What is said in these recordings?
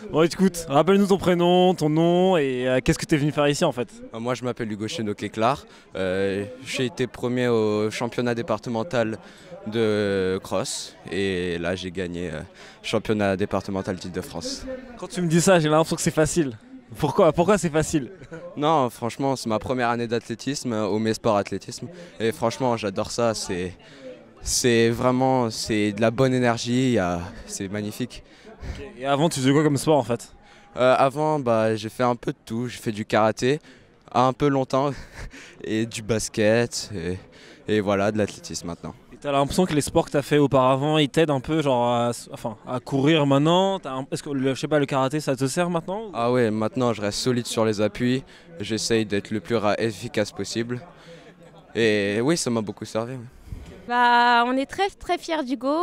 Bon écoute, rappelle-nous ton prénom, ton nom et qu'est-ce que tu es venu faire ici en fait? Moi je m'appelle Hugo Chéneau-Quéclar. J'ai été premier au championnat départemental de cross et là j'ai gagné championnat départemental d'Île-de-France. Quand tu me dis ça, j'ai l'impression que c'est facile. Pourquoi c'est facile? Non, franchement c'est ma première année d'athlétisme au Sport Athlétisme et franchement j'adore ça. C'est vraiment de la bonne énergie, c'est magnifique. Et avant tu faisais quoi comme sport en fait? Avant j'ai fait un peu de tout, j'ai fait du karaté un peu longtemps et du basket et voilà de l'athlétisme maintenant. Et t'as l'impression que les sports que t'as fait auparavant ils t'aident un peu genre à courir maintenant? Est-ce que je sais pas, le karaté ça te sert maintenant? Ah ouais, maintenant je reste solide sur les appuis, j'essaye d'être le plus efficace possible et oui ça m'a beaucoup servi. Oui. On est très fiers d'Hugo.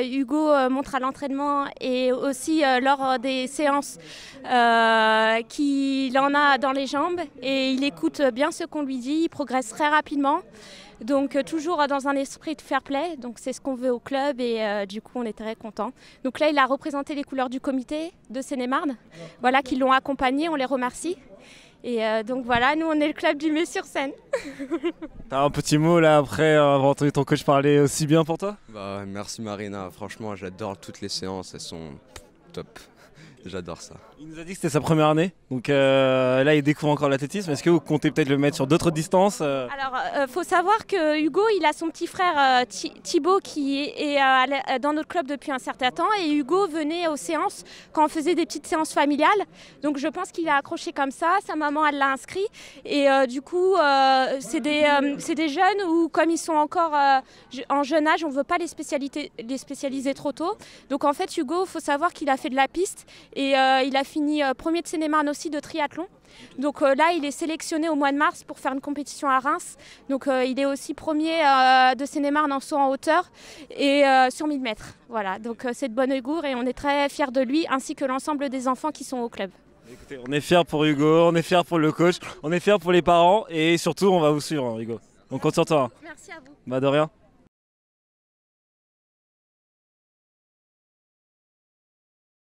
Hugo montre à l'entraînement et aussi lors des séances qu'il en a dans les jambes et il écoute bien ce qu'on lui dit, il progresse très rapidement. Donc toujours dans un esprit de fair play, donc c'est ce qu'on veut au club et du coup on est très contents. Donc là il a représenté les couleurs du comité de Seine-et-Marne, voilà, qui l'ont accompagné, on les remercie. Et donc voilà, nous on est le club du Mets-sur-Seine. T'as un petit mot là après avoir entendu ton coach parler aussi bien pour toi? Merci Marina, franchement j'adore toutes les séances, elles sont top, j'adore ça. Il nous a dit que c'était sa première année, donc là il découvre encore l'athlétisme. Est-ce que vous comptez peut-être le mettre sur d'autres distances? Alors, faut savoir que Hugo, il a son petit frère Thibaut qui est dans notre club depuis un certain temps. Et Hugo venait aux séances quand on faisait des petites séances familiales. Donc je pense qu'il a accroché comme ça. Sa maman, elle l'a inscrit. Et du coup, c'est des jeunes où, comme ils sont encore en jeune âge, on ne veut pas les spécialiser trop tôt. Donc en fait, Hugo, il faut savoir qu'il a fait de la piste. Et il a fini premier de Seine-et-Marne aussi de triathlon. Donc là, il est sélectionné au mois de mars pour faire une compétition à Reims. Donc il est aussi premier de Seine-et-Marne en saut en hauteur et sur 1000 mètres. Voilà, donc c'est de Bonnegour et on est très fiers de lui ainsi que l'ensemble des enfants qui sont au club. Écoutez, on est fiers pour Hugo, on est fiers pour le coach, on est fiers pour les parents et surtout on va vous suivre, Hugo. On compte sur toi. Merci à vous. De rien.